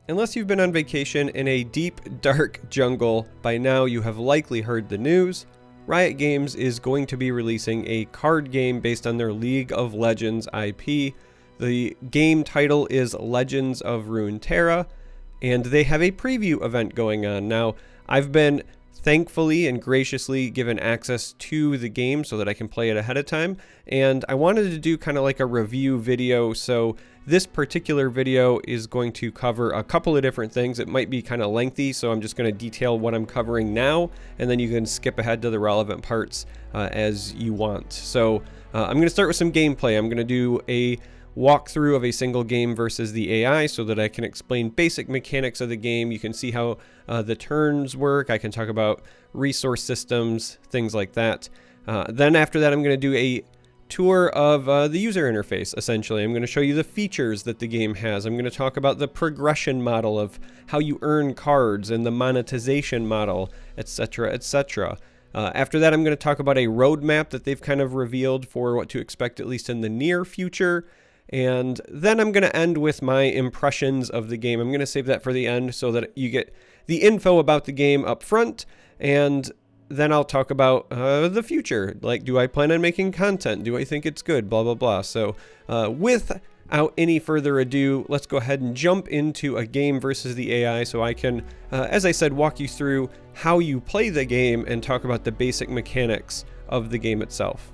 Unless you've been on vacation in a deep, dark jungle, by now you have likely heard the news. Riot Games is going to be releasing a card game based on their League of Legends IP. The game title is Legends of Runeterra, and they have a preview event going on. Now, I've been thankfully and graciously given access to the game so that I can play it ahead of time, and I wanted to do kind of like a review video. So this particular video is going to cover a couple of different things. It might be kind of lengthy, so I'm just going to detail what I'm covering now, and then you can skip ahead to the relevant parts as you want. So I'm going to start with some gameplay. I'm going to do a walkthrough of a single game versus the AI so that I can explain basic mechanics of the game. You can see how the turns work. I can talk about resource systems, things like that. Then after that, I'm going to do a tour of the user interface, essentially. I'm going to show you the features that the game has. I'm going to talk about the progression model of how you earn cards and the monetization model, etc., etc. After that, I'm going to talk about a roadmap that they've kind of revealed for what to expect, at least in the near future. And then I'm going to end with my impressions of the game. I'm going to save that for the end so that you get the info about the game up front, and then I'll talk about the future. Like, do I plan on making content? Do I think it's good? Blah, blah, blah. So without any further ado, let's go ahead and jump into a game versus the AI so I can, as I said, walk you through how you play the game and talk about the basic mechanics of the game itself.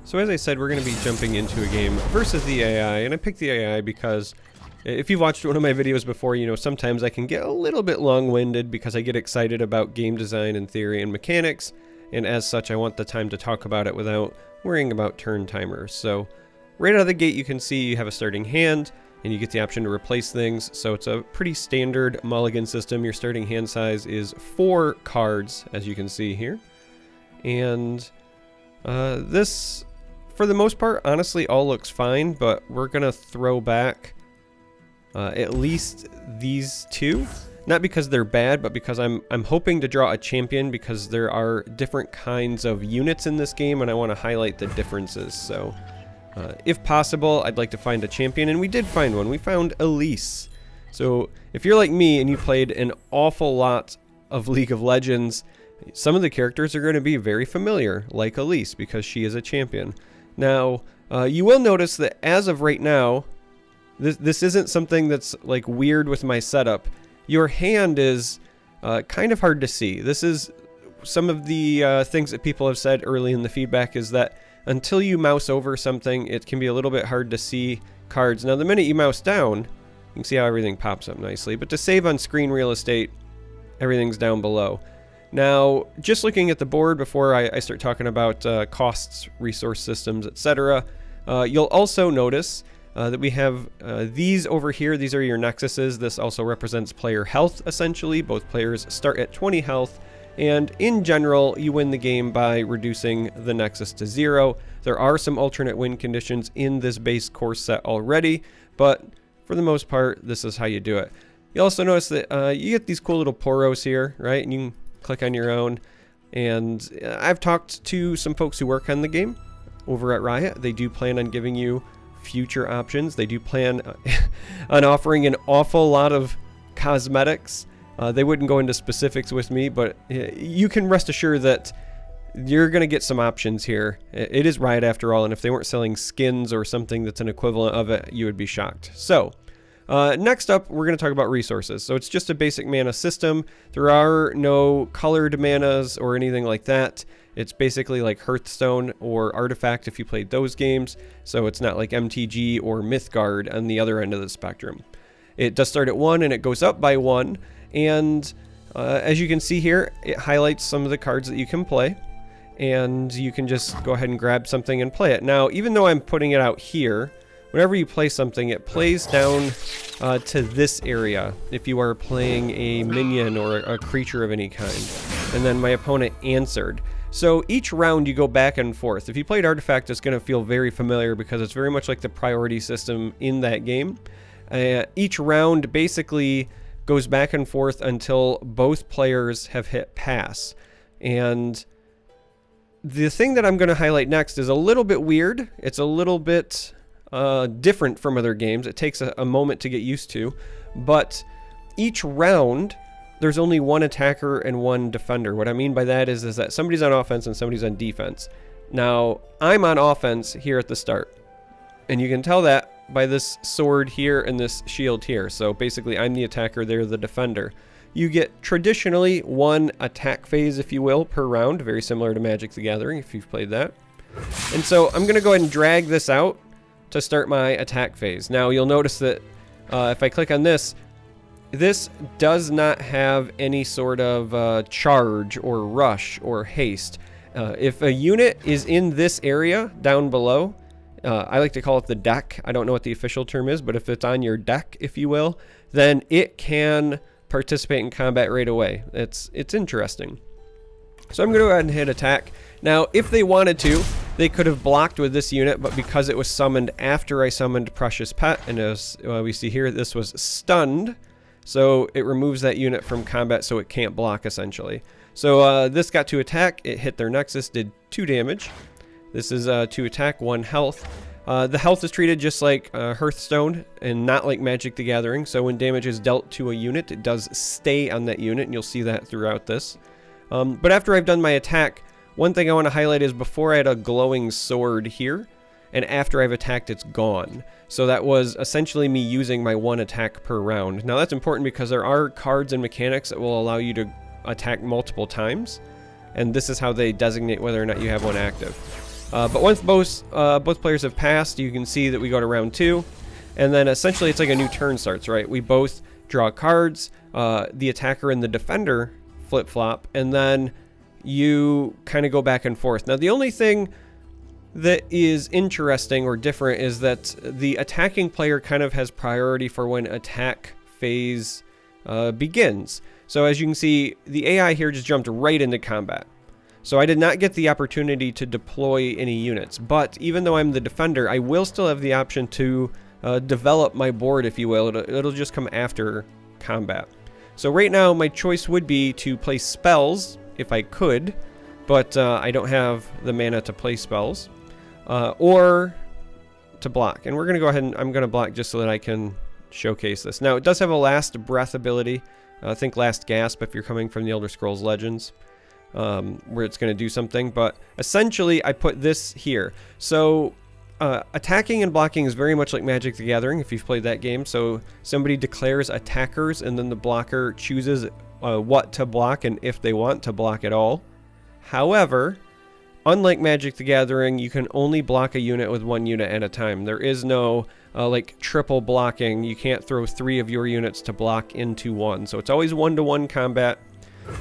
So as I said, we're going to be jumping into a game versus the AI, and I picked the AI because if you've watched one of my videos before, you know sometimes I can get a little bit long-winded because I get excited about game design and theory and mechanics, and as such I want the time to talk about it without worrying about turn timers. So right out of the gate you can see you have a starting hand, and you get the option to replace things, so it's a pretty standard mulligan system. Your starting hand size is 4 cards, as you can see here, and this, for the most part, honestly all looks fine, but we're gonna throw back at least these two, not because they're bad, but because I'm hoping to draw a champion, because there are different kinds of units in this game and I want to highlight the differences. So if possible, I'd like to find a champion, and we did find one. We found Elise. So if you're like me and you played an awful lot of League of Legends, some of the characters are going to be very familiar, like Elise, because she is a champion. Now, you will notice that as of right now, this isn't something that's like weird with my setup. Your hand is kind of hard to see. This is some of the things that people have said early in the feedback, is that until you mouse over something, it can be a little bit hard to see cards. Now, the minute you mouse down, you can see how everything pops up nicely. But to save on screen real estate, everything's down below. Now, just looking at the board before I start talking about costs, resource systems, etc., you'll also notice that we have these over here. These are your Nexuses. This also represents player health, essentially. Both players start at 20 health, and in general, you win the game by reducing the Nexus to 0. There are some alternate win conditions in this base core set already, but for the most part, this is how you do it. You also notice that you get these cool little poros here, right? And you can click on your own, and I've talked to some folks who work on the game over at Riot. They do plan on giving you future options. They do plan on offering an awful lot of cosmetics. They wouldn't go into specifics with me, but you can rest assured that you're going to get some options here. It is Riot after all, and if they weren't selling skins or something that's an equivalent of it, you would be shocked. So next up, we're going to talk about resources. So it's just a basic mana system. There are no colored manas or anything like that. It's basically like Hearthstone or Artifact if you played those games. So it's not like MTG or Mythgard on the other end of the spectrum. It does start at 1 and it goes up by 1. And as you can see here, it highlights some of the cards that you can play. And you can just go ahead and grab something and play it. Now, even though I'm putting it out here, whenever you play something, it plays down to this area if you are playing a minion or a creature of any kind. And then my opponent answered. So each round you go back and forth. If you played Artifact, it's going to feel very familiar because it's very much like the priority system in that game. Each round basically goes back and forth until both players have hit pass. And the thing that I'm going to highlight next is a little bit weird. It's a little bit different from other games. It takes a moment to get used to, but each round, there's only one attacker and one defender. What I mean by that is that somebody's on offense and somebody's on defense. Now, I'm on offense here at the start. And you can tell that by this sword here and this shield here. So basically, I'm the attacker, they're the defender. You get traditionally one attack phase, if you will, per round. Very similar to Magic the Gathering, if you've played that. And so I'm going to go ahead and drag this out to start my attack phase. Now, you'll notice that if I click on this, this does not have any sort of charge or rush or haste. If a unit is in this area down below, I like to call it the deck. I don't know what the official term is, but if it's on your deck, if you will, then it can participate in combat right away. It's interesting. So I'm going to go ahead and hit attack. Now, if they wanted to, they could have blocked with this unit, but because it was summoned after I summoned Precious Pet, and as we see here, this was stunned. So it removes that unit from combat so it can't block, essentially. So this got to attack. It hit their Nexus, did 2 damage. This is to attack, 1 health. The health is treated just like Hearthstone and not like Magic the Gathering. So when damage is dealt to a unit, it does stay on that unit, and you'll see that throughout this. But after I've done my attack, one thing I want to highlight is before I had a glowing sword here, and after I've attacked, it's gone. So that was essentially me using my 1 attack per round. Now that's important because there are cards and mechanics that will allow you to attack multiple times, and this is how they designate whether or not you have one active. But once both players have passed, you can see that we go to round 2, and then essentially it's like a new turn starts, right? We both draw cards, the attacker and the defender flip-flop, and then you kind of go back and forth. Now the only thing that is interesting or different is that the attacking player kind of has priority for when attack phase begins. So as you can see, the AI here just jumped right into combat. So I did not get the opportunity to deploy any units, but even though I'm the defender, I will still have the option to develop my board, if you will. It'll just come after combat. So right now my choice would be to play spells if I could, but I don't have the mana to play spells. Or to block. And we're going to go ahead and I'm going to block just so that I can showcase this. Now, it does have a last breath ability. Think last gasp if you're coming from the Elder Scrolls Legends, where it's going to do something. But essentially, I put this here. So attacking and blocking is very much like Magic the Gathering, if you've played that game. So somebody declares attackers, and then the blocker chooses what to block and if they want to block at all. However, unlike Magic the Gathering, you can only block a unit with 1 unit at a time. There is no like triple blocking. You can't throw 3 of your units to block into 1. So it's always 1-to-1 combat.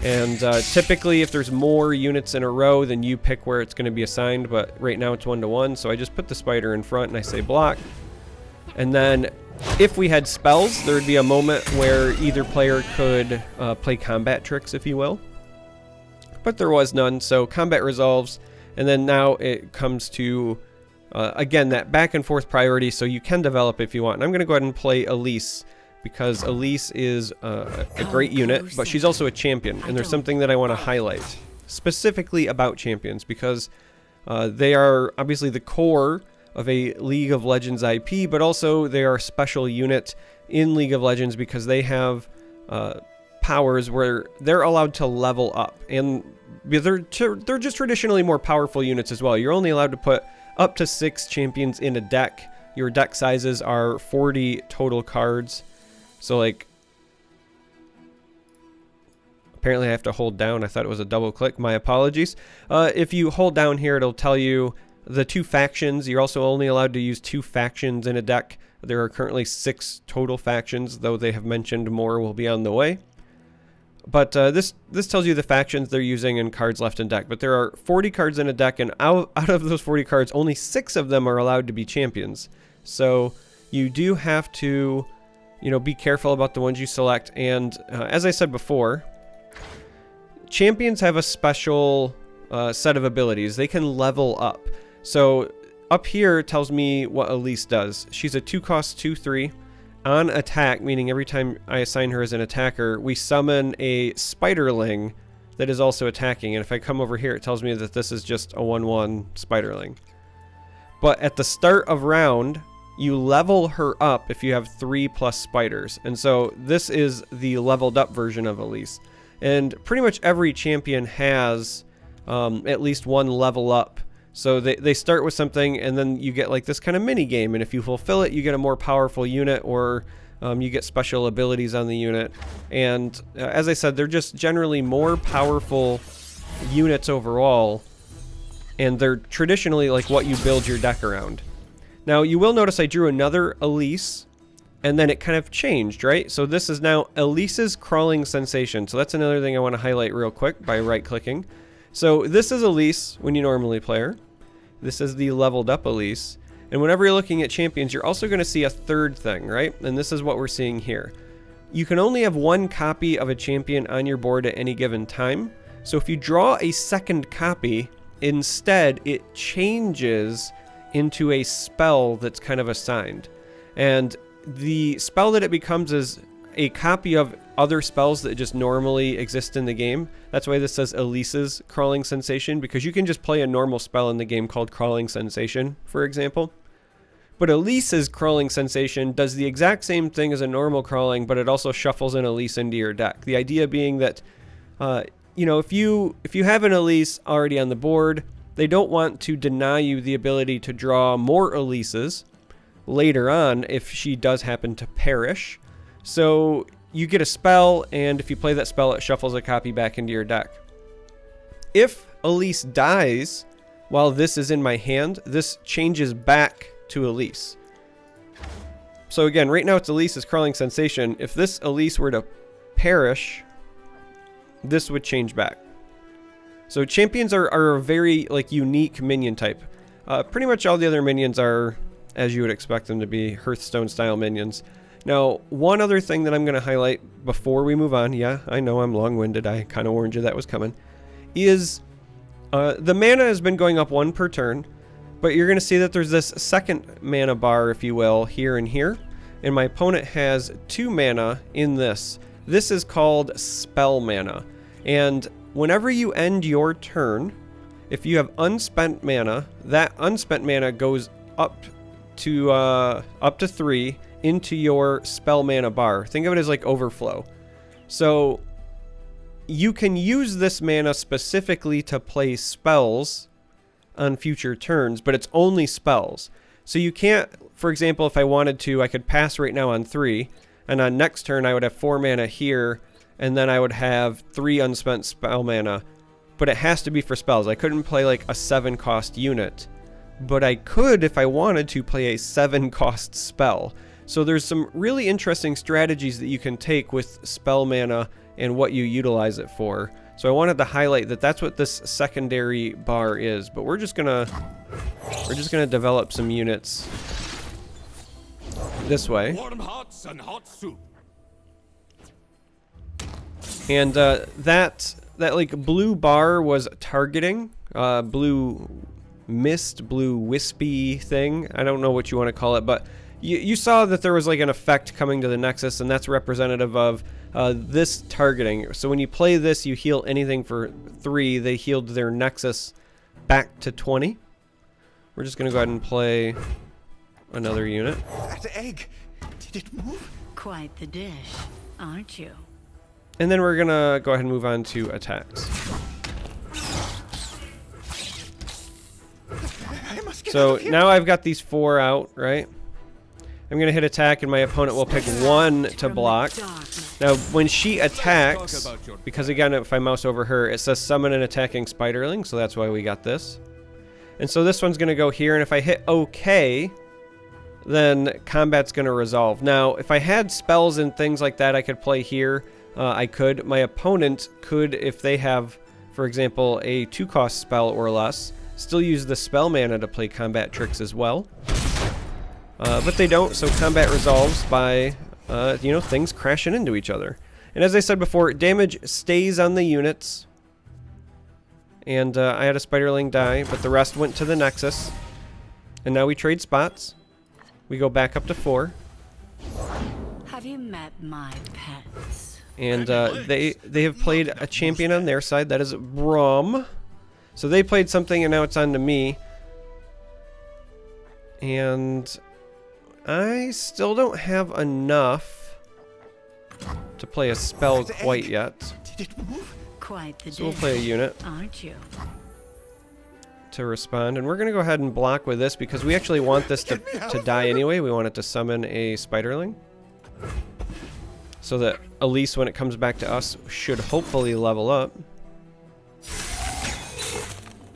And typically if there's more units in a row, then you pick where it's going to be assigned. But right now it's 1-to-1. So I just put the spider in front and I say block. And then if we had spells, there would be a moment where either player could play combat tricks, if you will. But there was none, so combat resolves, and then now it comes to, again, that back and forth priority, so you can develop if you want. And I'm going to go ahead and play Elise, because Elise is a great unit, but she's also a champion, and there's something that I want to highlight, specifically about champions, because they are obviously the core of a League of Legends IP, but also they are a special unit in League of Legends because they have powers where they're allowed to level up, and they're just traditionally more powerful units as well. You're only allowed to put up to 6 champions in a deck. Your deck sizes are 40 total cards. So like, apparently I have to hold down. I thought it was a double click. My apologies. If you hold down here, it'll tell you the 2 factions. You're also only allowed to use 2 factions in a deck. There are currently 6 total factions, though they have mentioned more will be on the way. But this tells you the factions they're using and cards left in deck. But there are 40 cards in a deck, and out of those 40 cards, only 6 of them are allowed to be champions. So you do have to, be careful about the ones you select. And as I said before, champions have a special set of abilities. They can level up. So up here tells me what Elise does. She's a 2-cost 2/3. On attack, meaning every time I assign her as an attacker, we summon a spiderling that is also attacking. And if I come over here, it tells me that this is just a 1/1 spiderling. But at the start of round, you level her up if you have 3+ spiders. And so this is the leveled up version of Elise. And pretty much every champion has at least one level up. So they start with something, and then you get like this kind of mini game. And if you fulfill it, you get a more powerful unit, or you get special abilities on the unit. And as I said, they're just generally more powerful units overall. And they're traditionally like what you build your deck around. Now, you will notice I drew another Elise, and then it kind of changed, right? So this is now Elise's Crawling Sensation. So that's another thing I want to highlight real quick by right-clicking. So this is Elise when you normally play her. This is the leveled up Elise. And whenever you're looking at champions, you're also going to see a third thing, right? And this is what we're seeing here. You can only have one copy of a champion on your board at any given time. So if you draw a second copy, instead it changes into a spell that's kind of assigned. And the spell that it becomes is a copy of other spells that just normally exist in the game. That's why this says Elise's Crawling Sensation, because you can just play a normal spell in the game called Crawling Sensation, for example. But Elise's Crawling Sensation does the exact same thing as a normal crawling, but it also shuffles an Elise into your deck. The idea being that, you know, if you have an Elise already on the board, they don't want to deny you the ability to draw more Elises later on if she does happen to perish. So you get a spell, and if you play that spell, it shuffles a copy back into your deck. If Elise dies while this is in my hand, this changes back to Elise. So again, right now it's Elise's Crawling Sensation. If this Elise were to perish, this would change back. So champions are a very like unique minion type. Pretty much all the other minions are as you would expect them to be, Hearthstone style minions. Now, one other thing that I'm going to highlight before we move on, yeah, I know I'm long-winded, I kind of warned you that was coming, is the mana has been going up 1 per turn, but you're going to see that there's this second mana bar, if you will, here and here, and my opponent has 2 mana in this. This is called spell mana, and whenever you end your turn, if you have unspent mana, that unspent mana goes up to 3 into your spell mana bar. Think of it as like overflow. So you can use this mana specifically to play spells on future turns, but it's only spells. So you can't, for example, if I wanted to, I could pass right now on 3, and on next turn I would have 4 mana here, and then I would have 3 unspent spell mana. But it has to be for spells. I couldn't play like a 7 cost unit, but I could, if I wanted to, play a 7 cost spell. So there's some really interesting strategies that you can take with spell mana and what you utilize it for. So I wanted to highlight that that's what this secondary bar is. But we're just gonna develop some units this way. Warm hearts and hot soup. And that like blue bar was targeting, blue mist, blue wispy thing. I don't know what you want to call it, but you saw that there was like an effect coming to the Nexus, and that's representative of this targeting. So when you play this, you heal anything for 3. They healed their Nexus back to 20. We're just going to go ahead and play another unit. That egg, did it move? Quite the dish, aren't you? And then we're going to go ahead and move on to attacks. So now I've got these 4 out, right? I'm going to hit attack, and my opponent will pick 1 to block. Now, when she attacks, because again, if I mouse over her, it says summon an attacking spiderling, so that's why we got this. And so this one's going to go here, and if I hit OK, then combat's going to resolve. Now, if I had spells and things like that I could play here, I could. My opponent could, if they have, for example, a 2-cost spell or less, still use the spell mana to play combat tricks as well. But they don't, so combat resolves by, you know, things crashing into each other. And as I said before, damage stays on the units. And I had a spiderling die, but the rest went to the Nexus. And now we trade spots. We go back up to 4. Have you met my pets? And they have played a champion on their side. That is Braum. So they played something, and now it's on to me. And I still don't have enough to play a spell quite yet. Did it move? Quite the So we'll dish, play a unit aren't you? to respond. And we're going to go ahead and block with this because we actually want this to die anyway. We want it to summon a spiderling. So that Elise, when it comes back to us, should hopefully level up.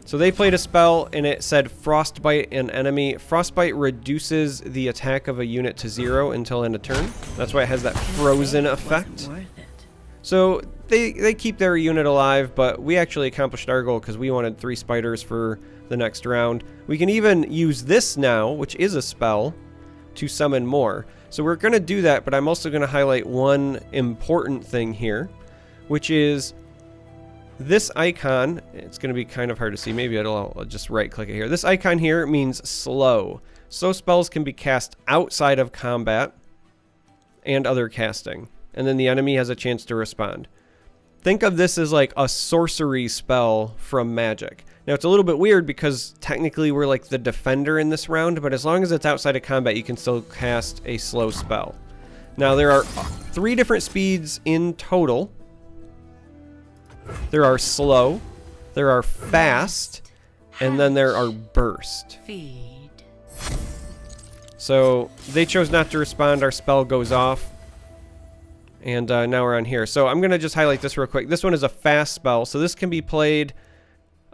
So they played a spell and it said Frostbite an enemy. Frostbite reduces the attack of a unit to 0 until end of turn. That's why it has that frozen effect. Worth it. So they keep their unit alive, but we actually accomplished our goal because we wanted 3 spiders for the next round. We can even use this now, which is a spell, to summon more. So we're going to do that, but I'm also going to highlight one important thing here, which is this icon. It's going to be kind of hard to see. Maybe I'll just right click it here. This icon here means slow. So spells can be cast outside of combat and other casting. And then the enemy has a chance to respond. Think of this as like a sorcery spell from Magic. Now it's a little bit weird because technically we're like the defender in this round, but as long as it's outside of combat, you can still cast a slow spell. Now there are 3 different speeds in total. There are slow, there are fast, and then there are burst. Feed. So they chose not to respond, our spell goes off. And now we're on here. So I'm going to just highlight this real quick. This one is a fast spell, so this can be played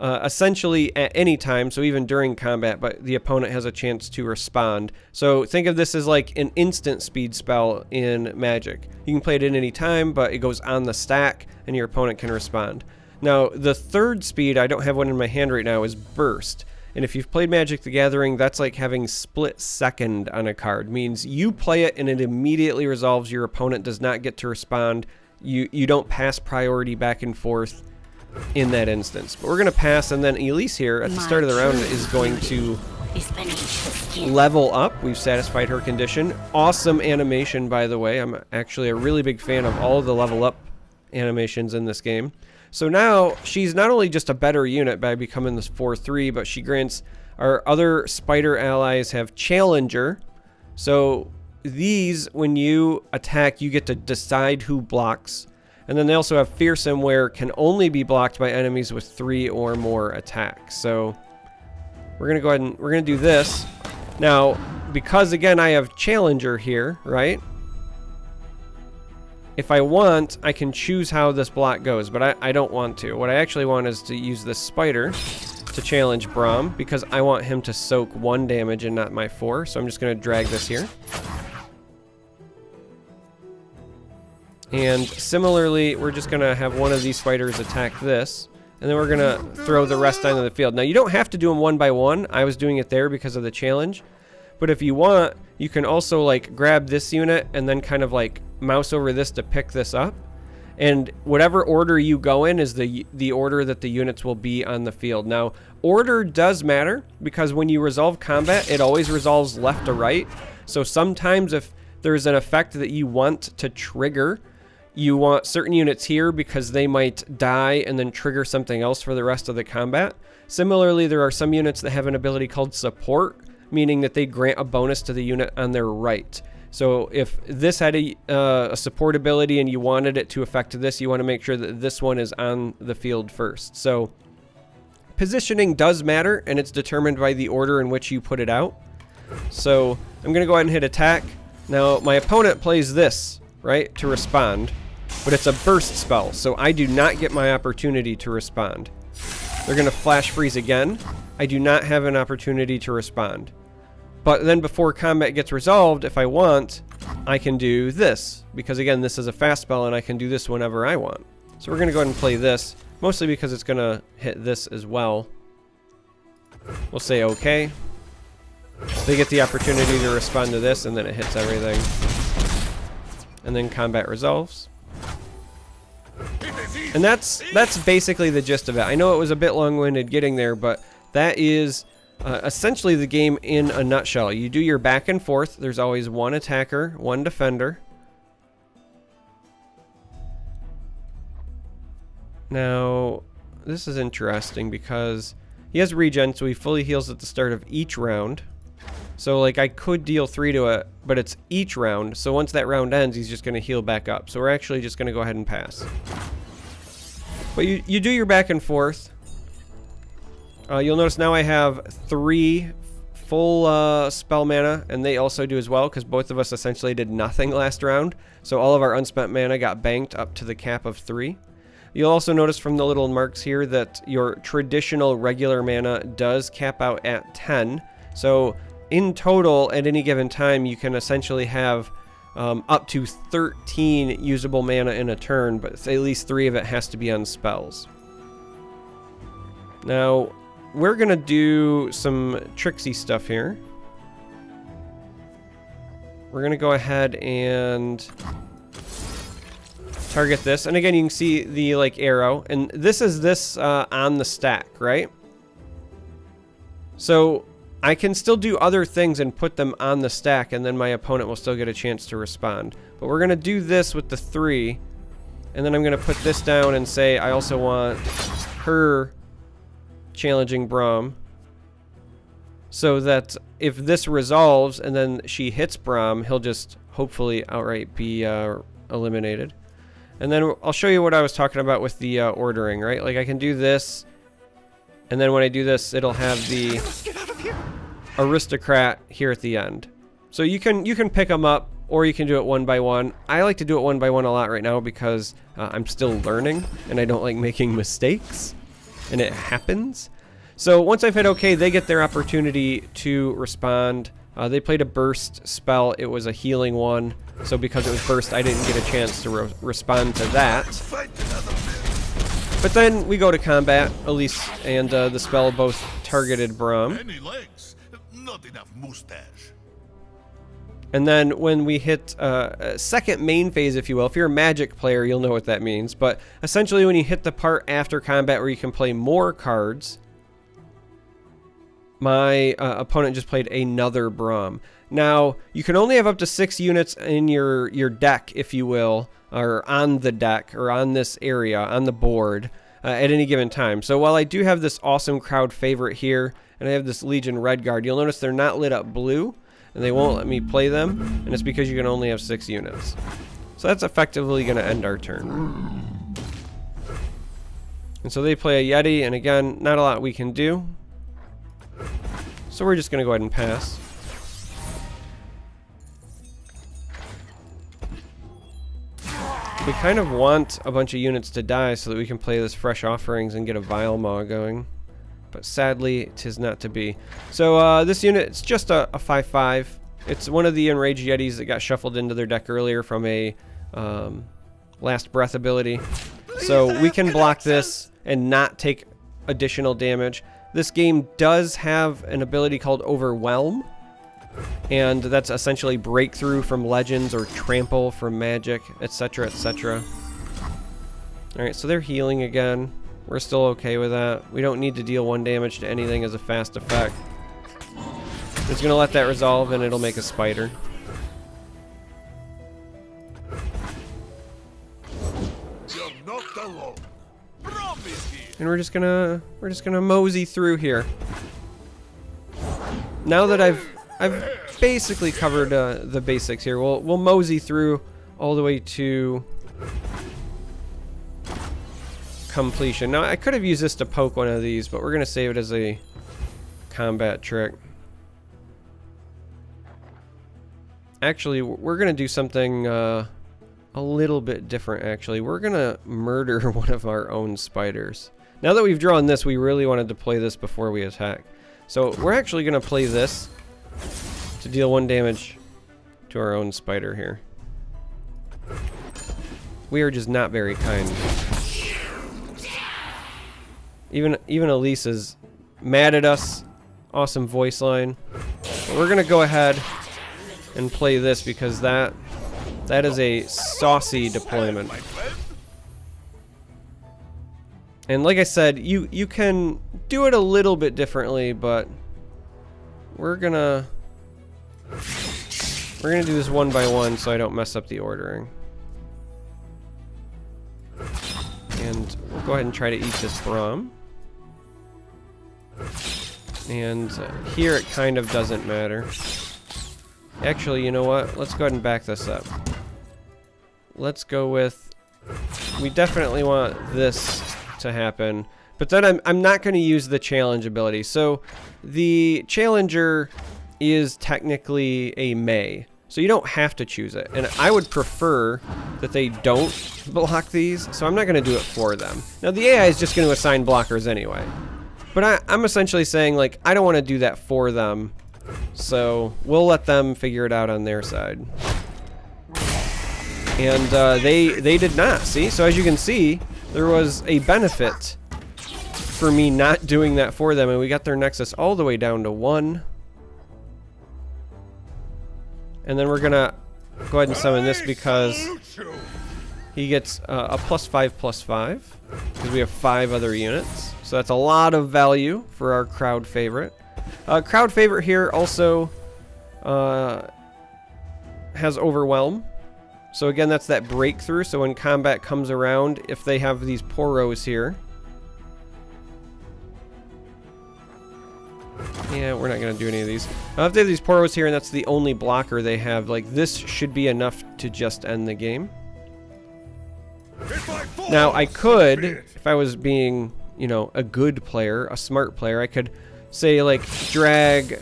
essentially at any time, so even during combat, but the opponent has a chance to respond. So think of this as like an instant speed spell in Magic. You can play it at any time, but it goes on the stack, and your opponent can respond. Now, the third speed, I don't have one in my hand right now, is Burst. And if you've played Magic the Gathering, that's like having split second on a card. Means you play it and it immediately resolves. Your opponent does not get to respond. You don't pass priority back and forth in that instance. But we're going to pass, and then Elise here at the start of the round is going to level up. We've satisfied her condition. Awesome animation, by the way. I'm actually a really big fan of all of the level up animations in this game. So now she's not only just a better unit by becoming this 4/3, but she grants our other spider allies have Challenger. So these, when you attack, you get to decide who blocks. And then they also have Fearsome, where can only be blocked by enemies with 3 or more attacks. So we're going to go ahead and we're going to do this. Now, because again I have Challenger here, right? If I want, I can choose how this block goes, but I don't want to. What I actually want is to use this spider to challenge Braum, because I want him to soak 1 damage and not my 4. So I'm just going to drag this here. And similarly, we're just going to have one of these spiders attack this, and then we're going to throw the rest onto the field. Now, you don't have to do them 1 by 1. I was doing it there because of the challenge. But if you want, you can also like grab this unit and then kind of like mouse over this to pick this up. And whatever order you go in is the order that the units will be on the field. Now, order does matter because when you resolve combat, it always resolves left to right. So sometimes if there's an effect that you want to trigger, you want certain units here because they might die and then trigger something else for the rest of the combat. Similarly, there are some units that have an ability called support, meaning that they grant a bonus to the unit on their right. So if this had a support ability and you wanted it to affect this, you want to make sure that this one is on the field first. So positioning does matter, and it's determined by the order in which you put it out. So I'm going to go ahead and hit attack. Now my opponent plays this, right, to respond, but it's a burst spell, so I do not get my opportunity to respond. They're going to flash freeze again. I do not have an opportunity to respond. But then before combat gets resolved, if I want, I can do this. Because again, this is a fast spell and I can do this whenever I want. So we're going to go ahead and play this. Mostly because it's going to hit this as well. We'll say okay. They get the opportunity to respond to this, and then it hits everything. And then combat resolves. And that's basically the gist of it. I know it was a bit long-winded getting there, but that is essentially the game in a nutshell. You do your back and forth. There's always 1 attacker, 1 defender. Now, this is interesting because he has regen, so he fully heals at the start of each round. So like I could deal 3 to it, but it's each round. So once that round ends, he's just going to heal back up. So we're actually just going to go ahead and pass. But you do your back and forth. You'll notice now I have 3 full spell mana, and they also do as well, because both of us essentially did nothing last round. So all of our unspent mana got banked up to the cap of 3. You'll also notice from the little marks here that your traditional regular mana does cap out at 10. So in total, at any given time, you can essentially have up to 13 usable mana in a turn, but at least 3 of it has to be on spells. Now, we're going to do some tricksy stuff here. We're going to go ahead and target this. And again, you can see the like arrow. And this is on the stack, right? So I can still do other things and put them on the stack, and then my opponent will still get a chance to respond. But we're going to do this with the 3. And then I'm going to put this down and say I also want her challenging Braum, so that if this resolves and then she hits Braum, he'll just hopefully outright be eliminated. And then I'll show you what I was talking about with the ordering, right? Like I can do this, and then when I do this, it'll have the aristocrat here at the end. So you can pick them up, or you can do it one by one. I like to do it one by one a lot right now because I'm still learning and I don't like making mistakes. And it happens. So once I've hit OK, they get their opportunity to respond. They played a burst spell. It was a healing one. So because it was burst, I didn't get a chance to respond to that. But then we go to combat. Elise and the spell both targeted Braum. Many legs, not enough mustache. And then when we hit second main phase, if you will, if you're a Magic player, you'll know what that means. But essentially when you hit the part after combat where you can play more cards, my opponent just played another Braum. Now, you can only have up to 6 units in your deck, if you will, or on the deck, or on this area, on the board, at any given time. So while I do have this awesome crowd favorite here, and I have this Legion Redguard, you'll notice they're not lit up blue, and they won't let me play them, and it's because you can only have 6 units. So that's effectively going to end our turn. And so they play a Yeti, and again, not a lot we can do. So we're just going to go ahead and pass. We kind of want a bunch of units to die so that we can play this Fresh Offerings and get a Vile Maw going. But sadly, 'tis not to be. So this unit, it's just a 5/5. It's one of the Enraged Yetis that got shuffled into their deck earlier from a Last Breath ability. So we can block this and not take additional damage. This game does have an ability called Overwhelm, and that's essentially Breakthrough from Legends or Trample from Magic, etc., etc. Alright, so they're healing again. We're still okay with that. We don't need to deal 1 damage to anything as a fast effect. It's going to let that resolve, and it'll make a spider. And we're just gonna mosey through here. Now that I've basically covered the basics here, we'll mosey through all the way to completion. Now I could have used this to poke one of these, but we're gonna save it as a combat trick. Actually, we're gonna do something a little bit different. Actually, we're gonna murder one of our own spiders. Now that we've drawn this, we really wanted to play this before we attack. So we're actually gonna play this to deal 1 damage to our own spider here. We are just not very kind. Even Elise is mad at us. Awesome voice line. But we're gonna go ahead and play this because that is a saucy deployment. And like I said, you can do it a little bit differently, but we're gonna do this 1 by 1 so I don't mess up the ordering. And we'll go ahead and try to eat this Braum. And here it kind of doesn't matter. Actually, you know what? Let's go ahead and back this up. Let's go with... We definitely want this to happen. But then I'm not going to use the challenge ability. So the challenger is technically a May. So you don't have to choose it. And I would prefer that they don't block these. So I'm not going to do it for them. Now the AI is just going to assign blockers anyway. But I'm essentially saying, like, I don't want to do that for them. So we'll let them figure it out on their side. And they did not. See? So as you can see, there was a benefit for me not doing that for them. And we got their Nexus all the way down to 1. And then we're going to go ahead and summon this because he gets a +5/+5. Because we have 5 other units. So that's a lot of value for our crowd favorite. Crowd favorite here also has Overwhelm. So again, that's that breakthrough. So when combat comes around, if they have these poros here. Yeah, we're not going to do any of these. If they have these poros here and that's the only blocker they have, like, this should be enough to just end the game. Now, I could, if I was being, you know, a good player, a smart player, I could say, like, drag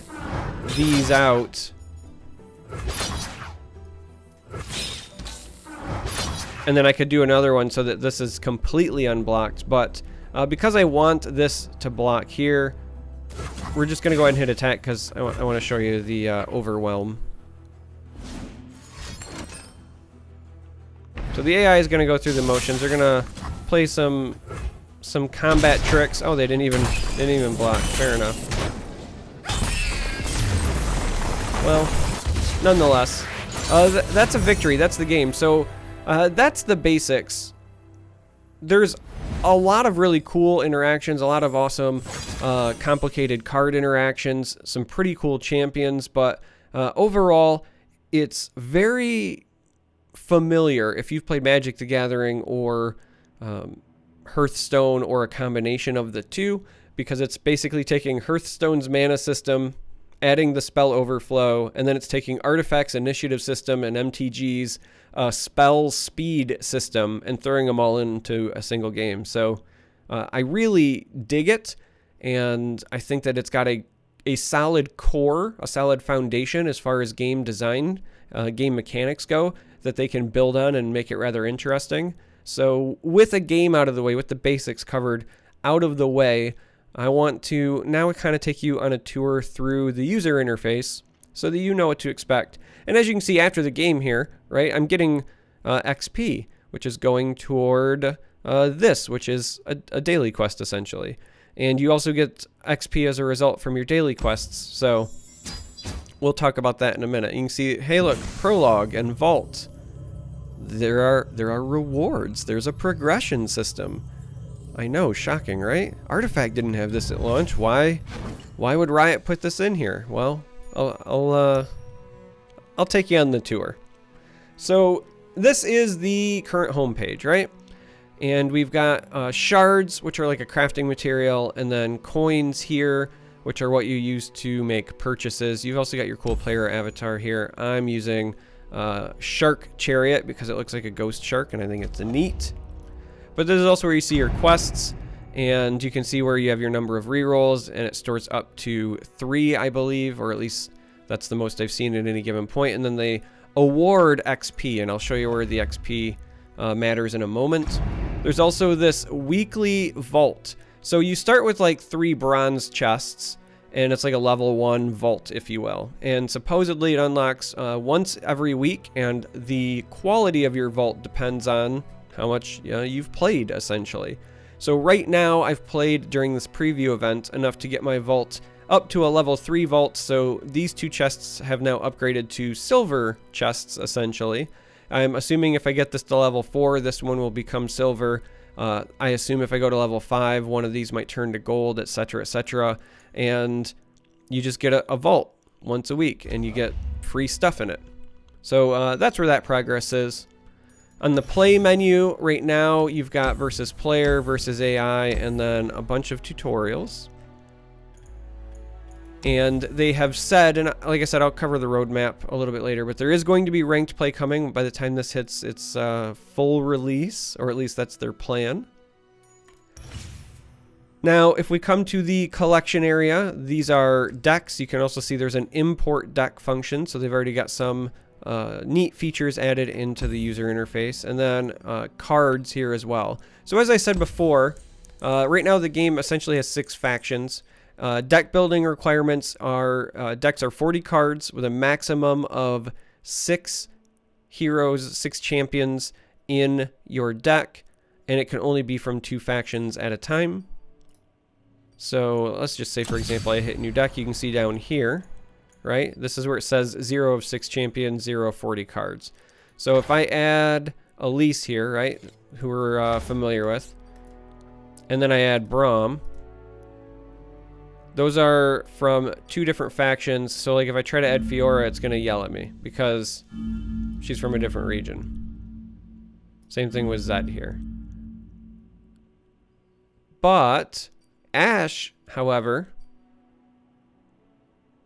these out. And then I could do another one so that this is completely unblocked. But because I want this to block here, we're just going to go ahead and hit attack because I want to show you the overwhelm. So the AI is going to go through the motions. They're going to play some combat tricks. Oh, they didn't even block. Fair enough. Well, nonetheless, that's a victory. That's the game. So that's the basics. There's a lot of really cool interactions, a lot of awesome, complicated card interactions, some pretty cool champions, but overall, it's very familiar if you've played Magic the Gathering or Hearthstone or a combination of the two, because it's basically taking Hearthstone's mana system, adding the spell overflow, and then it's taking Artifact's initiative system and MTG's spell speed system and throwing them all into a single game. So I really dig it, and I think that it's got a solid core, a solid foundation as far as game design, game mechanics go, that they can build on and make it rather interesting. So with a game out of the way, with the basics covered out of the way, I want to now kind of take you on a tour through the user interface so that you know what to expect. And as you can see after the game here, right, I'm getting XP, which is going toward this, which is a daily quest essentially. And you also get XP as a result from your daily quests. So we'll talk about that in a minute. You can see, hey look, prologue and vault. There are rewards. There's a progression system. I know, shocking, right? Artifact didn't have this at launch. Why would Riot put this in here? Well, I'll take you on the tour. So this is the current homepage, right? And we've got shards, which are like a crafting material, and then coins here, which are what you use to make purchases. You've also got your cool player avatar here. I'm using Shark Chariot because it looks like a ghost shark, and I think it's neat. But this is also where you see your quests, and you can see where you have your number of rerolls, and it stores up to 3, I believe, or at least that's the most I've seen at any given point. And then they award XP, and I'll show you where the XP matters in a moment. There's also this weekly vault. So you start with like 3 bronze chests, and it's like a level 1 vault, if you will. And supposedly it unlocks once every week, and the quality of your vault depends on how much you've played, essentially. So right now I've played during this preview event enough to get my vault up to a level 3 vault. So these 2 chests have now upgraded to silver chests, essentially. I'm assuming if I get this to level 4, this one will become silver. I assume if I go to level 5, one of these might turn to gold, etc., etc. And you just get a vault once a week, and you get free stuff in it. So that's where that progress is. On the play menu right now, you've got versus player, versus AI, and then a bunch of tutorials. And they have said, and like I said, I'll cover the roadmap a little bit later, but there is going to be ranked play coming by the time this hits its full release, or at least that's their plan. Now, if we come to the collection area, these are decks. You can also see there's an import deck function, so they've already got some neat features added into the user interface, and then cards here as well. So as I said before, right now the game essentially has 6 factions. Deck building requirements are, decks are 40 cards with a maximum of 6 heroes, 6 champions in your deck, and it can only be from 2 factions at a time. So let's just say, for example, I hit new deck. You can see down here, right? This is where it says 0 of 6 champions, 0 of 40 cards. So if I add Elise here, right, who we're familiar with, and then I add Braum, those are from 2 different factions. So like if I try to add Fiora, it's going to yell at me because she's from a different region. Same thing with Zed here. But Ashe, however,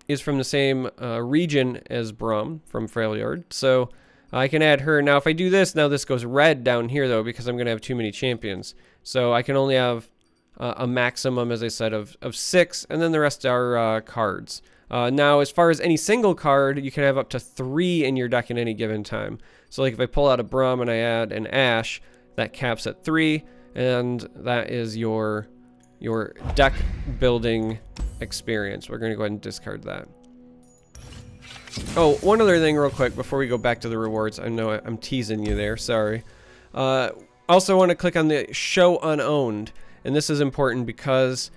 is from the same region as Braum from Freljord. So I can add her. Now if I do this, now this goes red down here though because I'm going to have too many champions. So I can only have a maximum, as I said, of 6, and then the rest are cards. Now as far as any single card, you can have up to 3 in your deck at any given time. So like if I pull out a Braum and I add an Ashe, that caps at 3, and that is your deck building experience. We're going to go ahead and discard that. Oh, one other thing real quick before we go back to the rewards. I know I'm teasing you there, sorry. Also want to click on the show unowned, and this is important because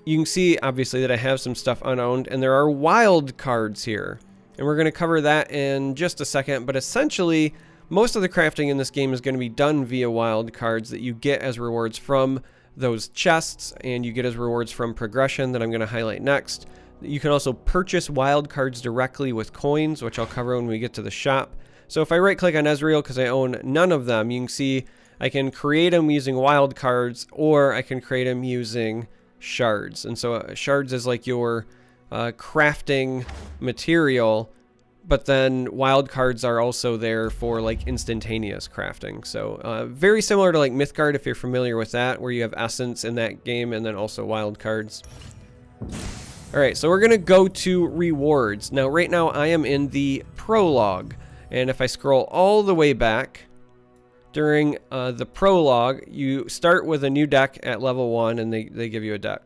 you can see obviously that I have some stuff unowned, and there are wild cards here. And we're going to cover that in just a second, but essentially most of the crafting in this game is going to be done via wild cards that you get as rewards from those chests, and you get as rewards from progression that I'm going to highlight next. You can also purchase wild cards directly with coins, which I'll cover when we get to the shop. So if I right click on Ezreal because I own none of them, you can see I can create them using wild cards, or I can create them using shards. And so shards is like your crafting material, but then wild cards are also there for like instantaneous crafting. So very similar to like Mythgard if you're familiar with that, where you have essence in that game and then also wild cards. All right, so we're gonna go to rewards. Now right now I am in the prologue, and if I scroll all the way back, during the prologue, you start with a new deck at level 1 and they give you a deck.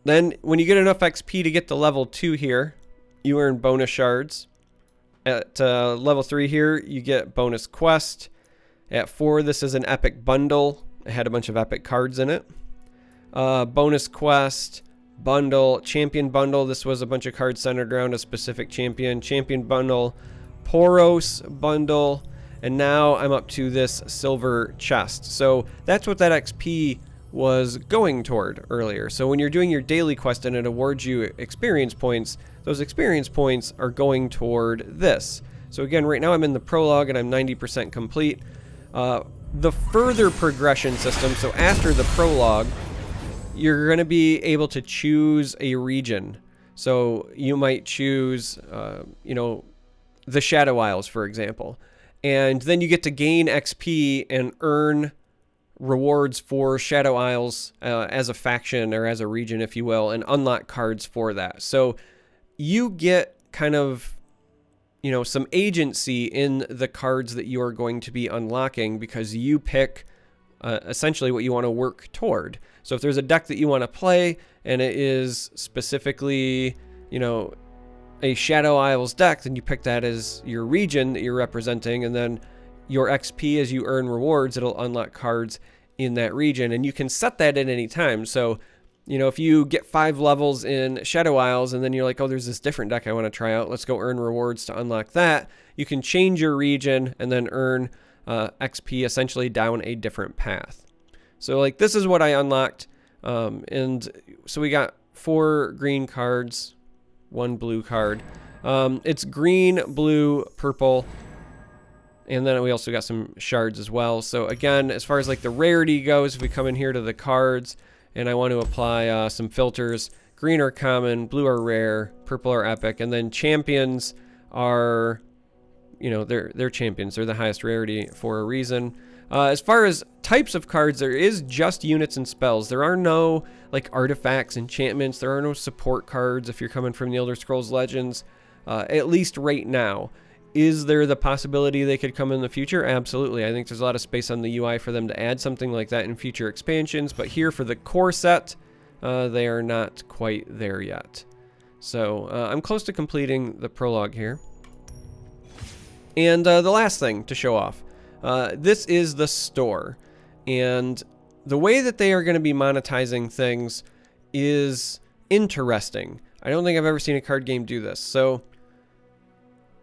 Then when you get enough XP to get to level 2 here, you earn bonus shards. At level 3 here, you get bonus quest. At 4, this is an epic bundle. It had a bunch of epic cards in it. Bonus quest, bundle, champion bundle. This was a bunch of cards centered around a specific champion. Champion bundle, Poros bundle, and now I'm up to this silver chest. So that's what that XP was going toward earlier. So when you're doing your daily quest and it awards you experience points, those experience points are going toward this. So again, right now I'm in the prologue and I'm 90% complete. The further progression system, so after the prologue, you're going to be able to choose a region. So you might choose, the Shadow Isles, for example. And then you get to gain XP and earn rewards for Shadow Isles as a faction or as a region, if you will, and unlock cards for that. So you get kind of, some agency in the cards that you're going to be unlocking because you pick essentially what you want to work toward. So if there's a deck that you want to play and it is specifically, a Shadow Isles deck, then you pick that as your region that you're representing, and then your XP as you earn rewards, it'll unlock cards in that region, and you can set that at any time. So, if you get 5 levels in Shadow Isles and then you're like, oh, there's this different deck I want to try out, let's go earn rewards to unlock that, you can change your region and then earn XP essentially down a different path. So like this is what I unlocked, and so we got 4 green cards, 1 blue card. It's green, blue, purple, and then we also got some shards as well. So again, as far as like the rarity goes, if we come in here to the cards and I want to apply some filters, green are common, blue are rare, purple are epic, and then champions are, you know, they're champions. They're the highest rarity for a reason. As far as types of cards, there is just units and spells. There are no like artifacts, enchantments. There are no support cards if you're coming from the Elder Scrolls Legends, at least right now. Is there the possibility they could come in the future? Absolutely. I think there's a lot of space on the UI for them to add something like that in future expansions. But here for the core set, they are not quite there yet. So I'm close to completing the prologue here. And the last thing to show off. This is the store. And the way that they are going to be monetizing things is interesting. I don't think I've ever seen a card game do this. So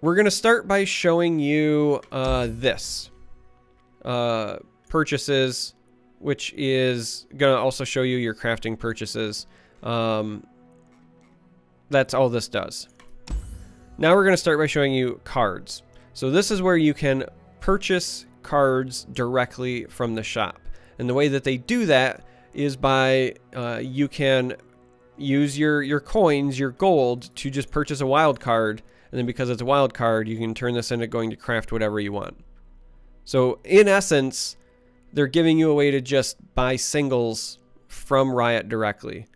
we're going to start by showing you this. Purchases, which is going to also show you your crafting purchases. That's all this does. Now we're going to start by showing you cards. So this is where you can purchase cards directly from the shop. And the way that they do that is by you can use your coins, your gold, to just purchase a wild card. And then because it's a wild card, you can turn this into going to craft whatever you want. So in essence, they're giving you a way to just buy singles from Riot directly.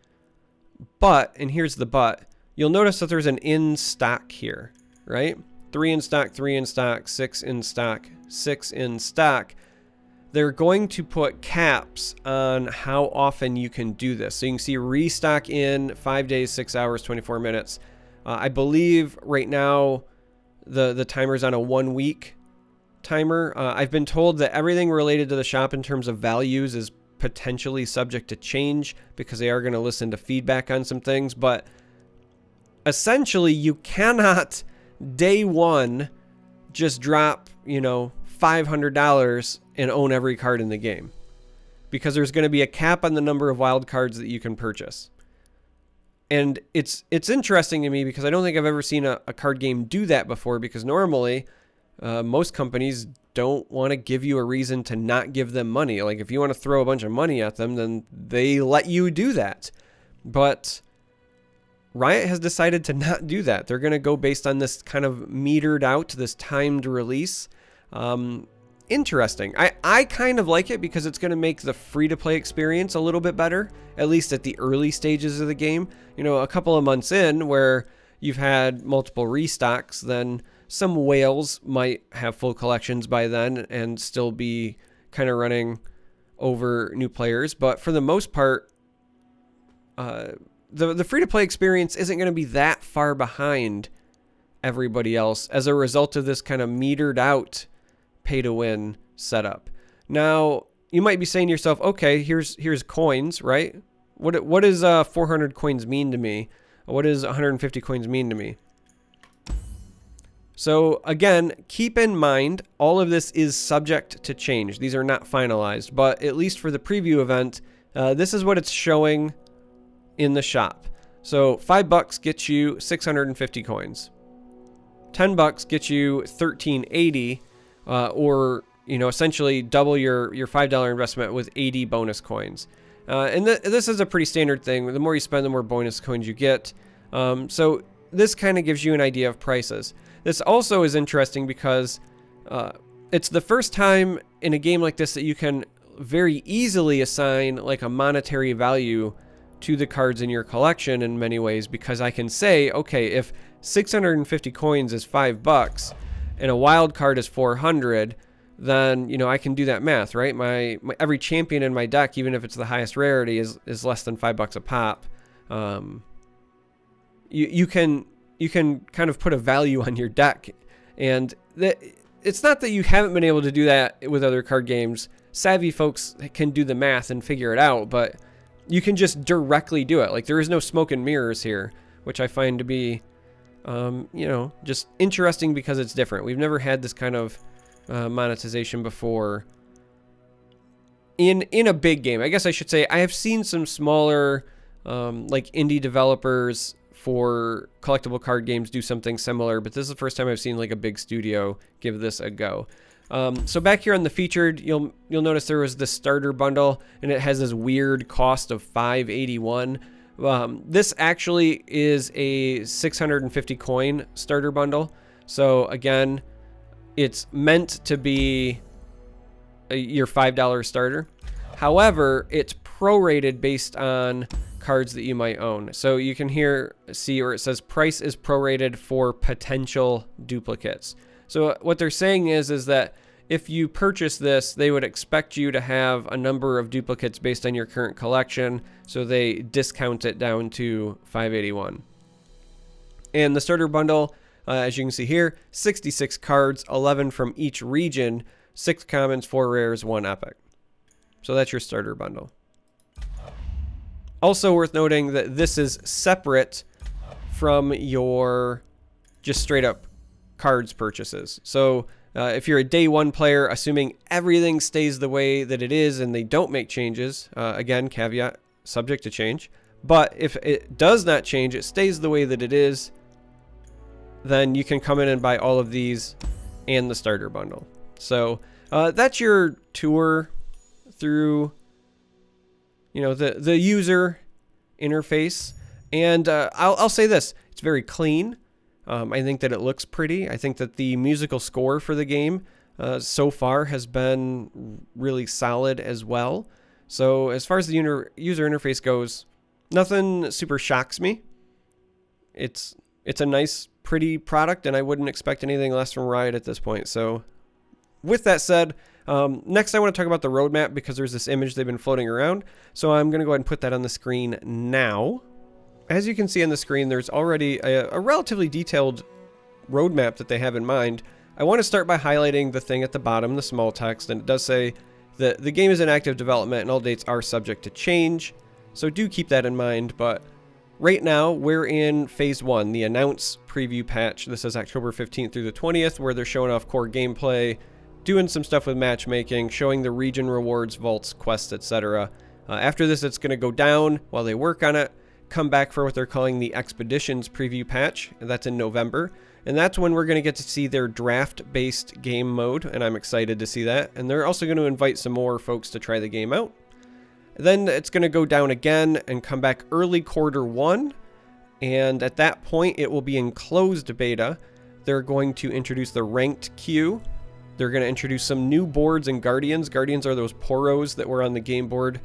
But, and here's the but, you'll notice that there's an in stock here, right? 3 in stock, 3 in stock, 6 in stock, 6 in stock. They're going to put caps on how often you can do this. So you can see restock in 5 days, 6 hours, 24 minutes. I believe right now the timer's on a 1 week timer. I've been told that everything related to the shop in terms of values is potentially subject to change because they are going to listen to feedback on some things. But essentially, you cannot day one just drop, you know, $500 and own every card in the game, because there's going to be a cap on the number of wild cards that you can purchase. And it's interesting to me because I don't think I've ever seen a card game do that before, because normally most companies don't want to give you a reason to not give them money. Like if you want to throw a bunch of money at them, then they let you do that. But Riot has decided to not do that. They're going to go based on this kind of metered out, this timed release. Interesting. I kind of like it because it's going to make the free-to-play experience a little bit better, at least at the early stages of the game. You know, a couple of months in where you've had multiple restocks, then some whales might have full collections by then and still be kind of running over new players. But for the most part, the free-to-play experience isn't going to be that far behind everybody else as a result of this kind of metered out pay-to-win setup. Now, you might be saying to yourself, okay, here's coins, right? What does 400 coins mean to me? What does 150 coins mean to me? So again, keep in mind, all of this is subject to change. These are not finalized, but at least for the preview event, this is what it's showing in the shop. So $5 gets you 650 coins. $10 gets you 1380, or you know, essentially double your $5 investment with 80 bonus coins. And this is a pretty standard thing. The more you spend, the more bonus coins you get. So this kind of gives you an idea of prices. This also is interesting because it's the first time in a game like this that you can very easily assign like a monetary value to the cards in your collection in many ways, because I can say, okay, if 650 coins is $5 and a wild card is 400, then, you know, I can do that math, right? My every champion in my deck, even if it's the highest rarity, is less than $5 a pop. You can kind of put a value on your deck, and it's not that you haven't been able to do that with other card games. Savvy folks can do the math and figure it out, but you can just directly do it. Like, there is no smoke and mirrors here, which I find to be, you know, just interesting because it's different. We've never had this kind of monetization before in a big game. I guess I should say I have seen some smaller, like indie developers for collectible card games do something similar, but this is the first time I've seen like a big studio give this a go. So back here on the featured, you'll notice there was the starter bundle, and it has this weird cost of $581. This actually is a 650 coin starter bundle. So again, it's meant to be your $5 starter. However, it's prorated based on cards that you might own. So you can see where it says price is prorated for potential duplicates. So what they're saying is that if you purchase this, they would expect you to have a number of duplicates based on your current collection. So they discount it down to $581. And the starter bundle, as you can see here, 66 cards, 11 from each region, 6 commons, 4 rares, 1 epic. So that's your starter bundle. Also worth noting that this is separate from your just straight up cards purchases. So if you're a day one player, assuming everything stays the way that it is and they don't make changes, again, caveat, subject to change. But if it does not change, it stays the way that it is, then you can come in and buy all of these and the starter bundle. So that's your tour through, you know, the user interface. And I'll say this, it's very clean. I think that it looks pretty. I think that the musical score for the game so far has been really solid as well. So as far as the user interface goes, nothing super shocks me. It's a nice, pretty product, and I wouldn't expect anything less from Riot at this point. So with that said, next I want to talk about the roadmap, because there's this image they've been floating around. So I'm going to go ahead and put that on the screen now. As you can see on the screen, there's already a relatively detailed roadmap that they have in mind. I want to start by highlighting the thing at the bottom, the small text, and it does say that the game is in active development and all dates are subject to change. So do keep that in mind, but right now we're in phase 1, the announce preview patch. This is October 15th through the 20th, where they're showing off core gameplay, doing some stuff with matchmaking, showing the region rewards, vaults, quests, etc. After this, it's going to go down while they work on it, come back for what they're calling the Expeditions preview patch, and that's in November. And that's when we're going to get to see their draft-based game mode, and I'm excited to see that. And they're also going to invite some more folks to try the game out. Then it's going to go down again and come back early Q1, and at that point it will be in closed beta. They're going to introduce the ranked queue. They're going to introduce some new boards and guardians. Guardians are those poros that were on the game board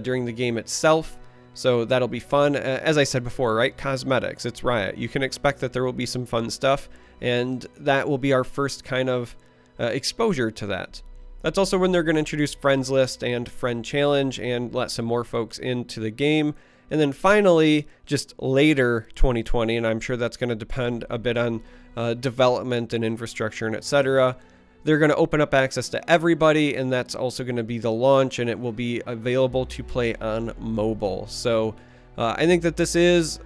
during the game itself. So that'll be fun. As I said before, right? Cosmetics, it's Riot. You can expect that there will be some fun stuff, and that will be our first kind of exposure to that. That's also when they're going to introduce Friends List and Friend Challenge and let some more folks into the game. And then finally, just later 2020, and I'm sure that's going to depend a bit on development and infrastructure and etc., they're going to open up access to everybody, and that's also going to be the launch, and it will be available to play on mobile. So I think that this is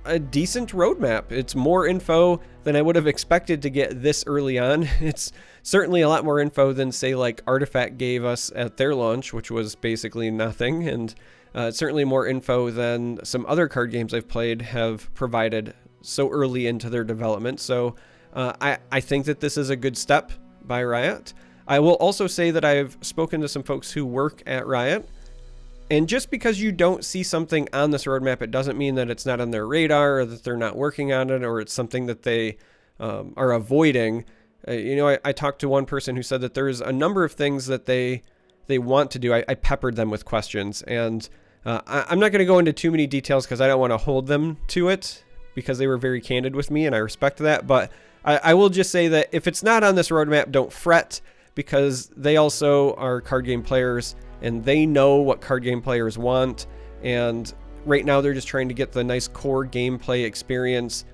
a decent roadmap. It's more info than I would have expected to get this early on. It's certainly a lot more info than, say, like Artifact gave us at their launch, which was basically nothing, and certainly more info than some other card games I've played have provided so early into their development. So I think that this is a good step by Riot. I will also say that I've spoken to some folks who work at Riot, and just because you don't see something on this roadmap, it doesn't mean that it's not on their radar or that they're not working on it or it's something that they are avoiding. I talked to one person who said that there's a number of things that they want to do. I peppered them with questions, and I'm not going to go into too many details because I don't want to hold them to it, because they were very candid with me, and I respect that. But I will just say that if it's not on this roadmap, don't fret, because they also are card game players and they know what card game players want. And right now they're just trying to get the nice core gameplay experience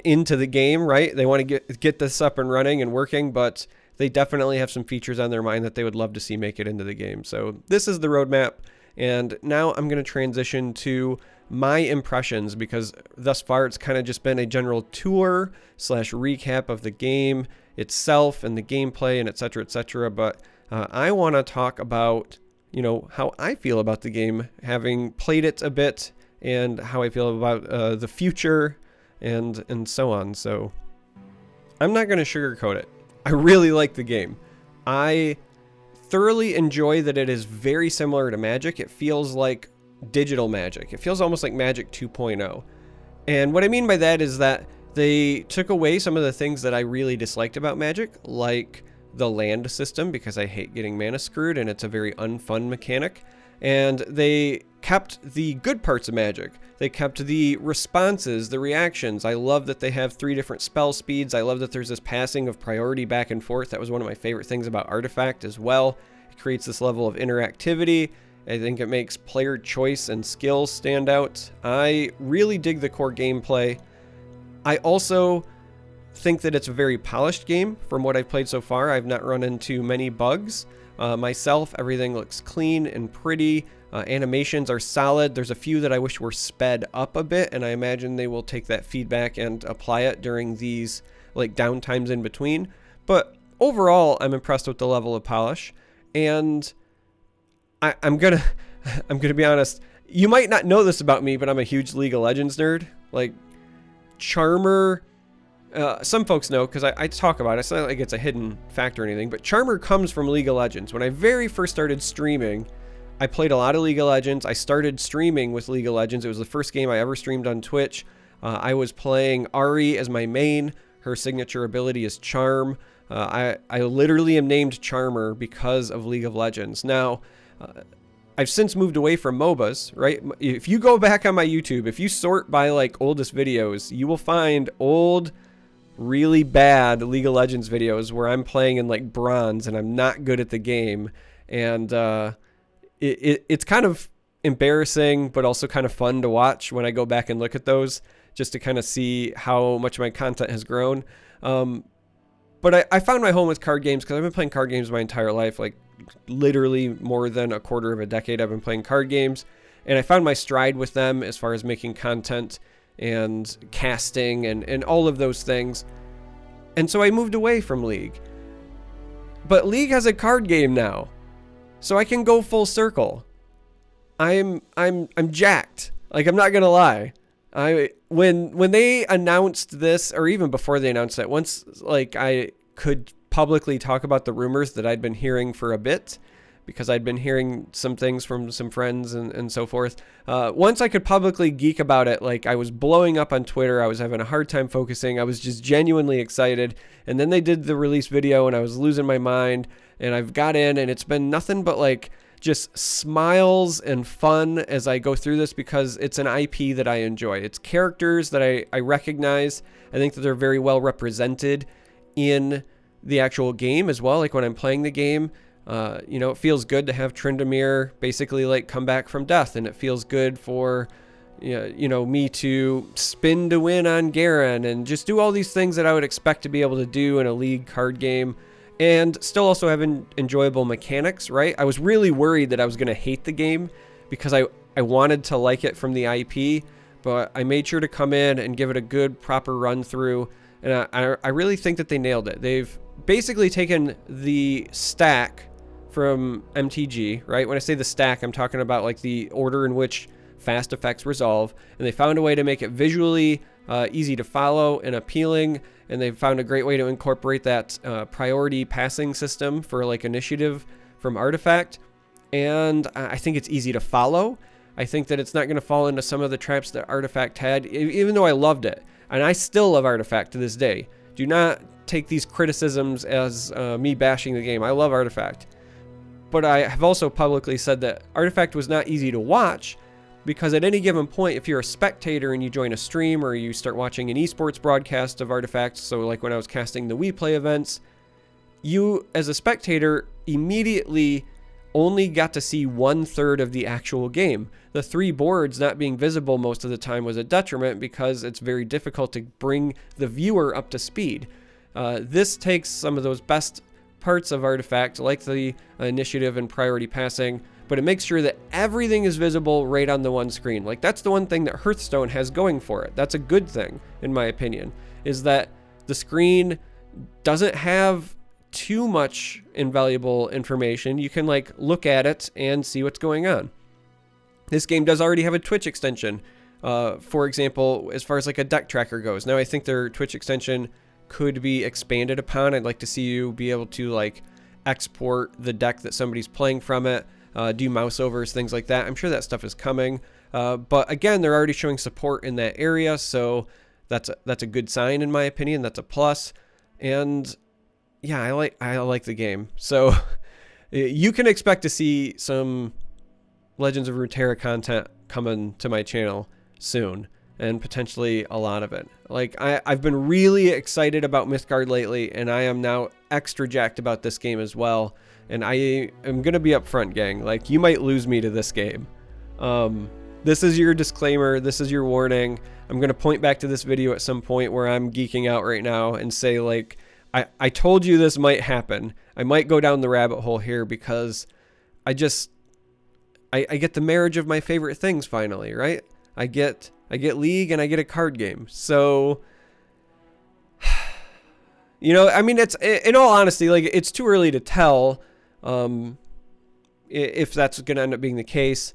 into the game, right? They want to get this up and running and working, but they definitely have some features on their mind that they would love to see make it into the game. So this is the roadmap. And now I'm going to transition to my impressions, because thus far it's kind of just been a general tour / recap of the game itself and the gameplay and etc. But I want to talk about, how I feel about the game, having played it a bit, and how I feel about the future and so on. So I'm not going to sugarcoat it. I really like the game. I thoroughly enjoy that it is very similar to Magic. It feels like digital Magic. It feels almost like Magic 2.0. And what I mean by that is that they took away some of the things that I really disliked about Magic, like the land system, because I hate getting mana screwed and it's a very unfun mechanic. And they kept the good parts of Magic. They kept the responses, the reactions. I love that they have 3 different spell speeds. I love that there's this passing of priority back and forth. That was one of my favorite things about Artifact as well. It creates this level of interactivity. I think it makes player choice and skill stand out. I really dig the core gameplay. I also think that it's a very polished game from what I've played so far. I've not run into many bugs. Myself, everything looks clean and pretty. Animations are solid. There's a few that I wish were sped up a bit, and I imagine they will take that feedback and apply it during these like downtimes in between. But overall, I'm impressed with the level of polish, and I'm gonna be honest. You might not know this about me, but I'm a huge League of Legends nerd. Like Charmer. Some folks know because I talk about it. It's not like it's a hidden fact or anything, but Charmer comes from League of Legends. When I very first started streaming, I played a lot of League of Legends. I started streaming with League of Legends. It was the first game I ever streamed on Twitch. I was playing Ari as my main. Her signature ability is Charm. I literally am named Charmer because of League of Legends. Now, I've since moved away from MOBAs, right? If you go back on my YouTube, if you sort by like oldest videos, you will find old, really bad League of Legends videos where I'm playing in like bronze and I'm not good at the game. And it's kind of embarrassing, but also kind of fun to watch when I go back and look at those, just to kind of see how much my content has grown. But I found my home with card games because I've been playing card games my entire life, like literally more than a quarter of a decade I've been playing card games. And I found my stride with them as far as making content and casting and all of those things. And so I moved away from League. But League has a card game now, so I can go full circle. I'm jacked. Like, I'm not gonna lie. When they announced this, or even before they announced it, once like I could publicly talk about the rumors that I'd been hearing for a bit, because I'd been hearing some things from some friends and so forth. Once I could publicly geek about it, like I was blowing up on Twitter, I was having a hard time focusing. I was just genuinely excited. And then they did the release video and I was losing my mind, and I've got in, and it's been nothing but like just smiles and fun as I go through this, because it's an IP that I enjoy. It's characters that I recognize. I think that they're very well represented in the actual game as well. Like when I'm playing the game, it feels good to have Tryndamere basically like come back from death, and it feels good for me to spin to win on Garen and just do all these things that I would expect to be able to do in a League card game, and still also have enjoyable mechanics, right? I was really worried that I was going to hate the game because I wanted to like it from the IP, but I made sure to come in and give it a good proper run through, and I really think that they nailed it. They've basically taken the stack from MTG, right? When I say the stack, I'm talking about like the order in which fast effects resolve, and they found a way to make it visually easy to follow and appealing, and they found a great way to incorporate that priority passing system for like initiative from Artifact, and I think it's easy to follow. I think that it's not going to fall into some of the traps that Artifact had, even though I loved it, and I still love Artifact to this day. Do not take these criticisms as me bashing the game. I love Artifact. But I have also publicly said that Artifact was not easy to watch, because at any given point, if you're a spectator and you join a stream or you start watching an esports broadcast of Artifact, so like when I was casting the WePlay events, you as a spectator immediately only got to see 1/3 of the actual game. The 3 boards not being visible most of the time was a detriment, because it's very difficult to bring the viewer up to speed. This takes some of those best parts of Artifact, like the initiative and priority passing, but it makes sure that everything is visible right on the one screen. Like, that's the one thing that Hearthstone has going for it. That's a good thing, in my opinion, is that the screen doesn't have too much invaluable information. You can like look at it and see what's going on. This game does already have a Twitch extension, for example, as far as like a deck tracker goes. Now I think their Twitch extension could be expanded upon. I'd like to see you be able to like export the deck that somebody's playing from it. do mouse overs, things like that. I'm sure that stuff is coming. But again, they're already showing support in that area, so that's a good sign in my opinion. That's a plus. And yeah, I like the game. So you can expect to see some Legends of Runeterra content coming to my channel soon, and potentially a lot of it. Like I've been really excited about Mythgard lately, and I am now extra jacked about this game as well. And I am gonna be upfront, gang. Like, you might lose me to this game. This is your disclaimer. This is your warning. I'm gonna point back to this video at some point where I'm geeking out right now and say, like, I told you this might happen. I might go down the rabbit hole here because I get the marriage of my favorite things finally, right? I get League and I get a card game. So, you know, I mean, it's, in all honesty, like, it's too early to tell if that's going to end up being the case.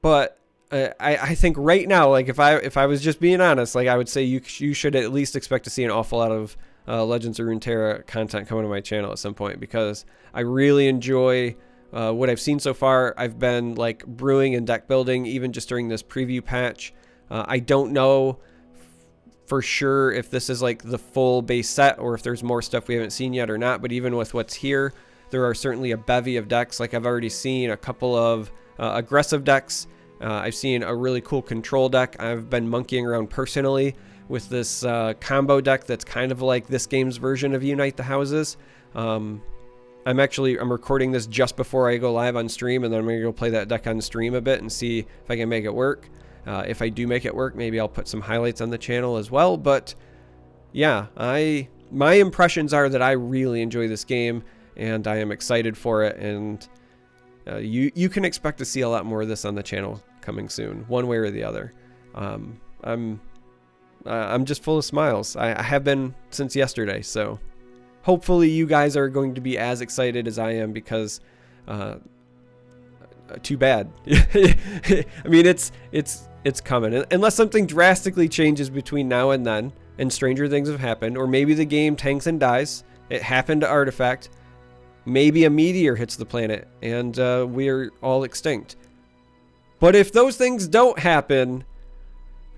But I think right now, like, if I was just being honest, like, I would say you should at least expect to see an awful lot of Legends of Runeterra content coming to my channel at some point, because I really enjoy what I've seen so far. I've been like brewing and deck building even just during this preview patch. I don't know for sure if this is like the full base set or if there's more stuff we haven't seen yet or not, but even with what's here, there are certainly a bevy of decks. Like, I've already seen a couple of aggressive decks. I've seen a really cool control deck. I've been monkeying around personally with this combo deck that's kind of like this game's version of Unite the Houses. I'm recording this just before I go live on stream, and then I'm going to go play that deck on stream a bit and see if I can make it work. If I do make it work, maybe I'll put some highlights on the channel as well. But yeah, my impressions are that I really enjoy this game, and I am excited for it. And you can expect to see a lot more of this on the channel coming soon, one way or the other. I'm just full of smiles. I have been since yesterday, so hopefully you guys are going to be as excited as I am, because too bad. I mean, it's coming. Unless something drastically changes between now and then, and stranger things have happened, or maybe the game tanks and dies. It happened to Artifact. Maybe a meteor hits the planet and we're all extinct. But if those things don't happen,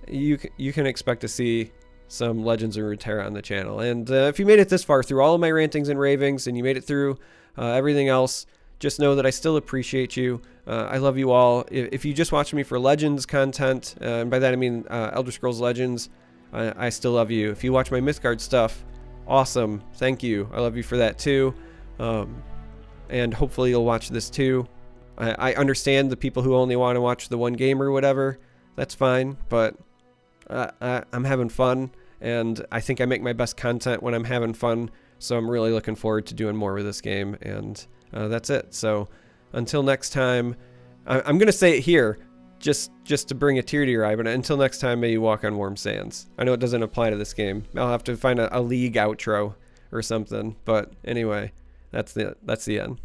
you can expect to see some Legends of Runeterra on the channel. And if you made it this far through all of my rantings and ravings, and you made it through everything else, just know that I still appreciate you. I love you all. If you just watch me for Legends content, and by that I mean Elder Scrolls Legends, I still love you. If you watch my Mythgard stuff, awesome. Thank you. I love you for that too. And hopefully you'll watch this too. I understand the people who only want to watch the one game or whatever. That's fine, but I'm having fun, and I think I make my best content when I'm having fun, so I'm really looking forward to doing more with this game, and that's it. So until next time, I'm going to say it here just to bring a tear to your eye, but until next time, may you walk on warm sands. I know it doesn't apply to this game. I'll have to find a League outro or something, but anyway, that's the end.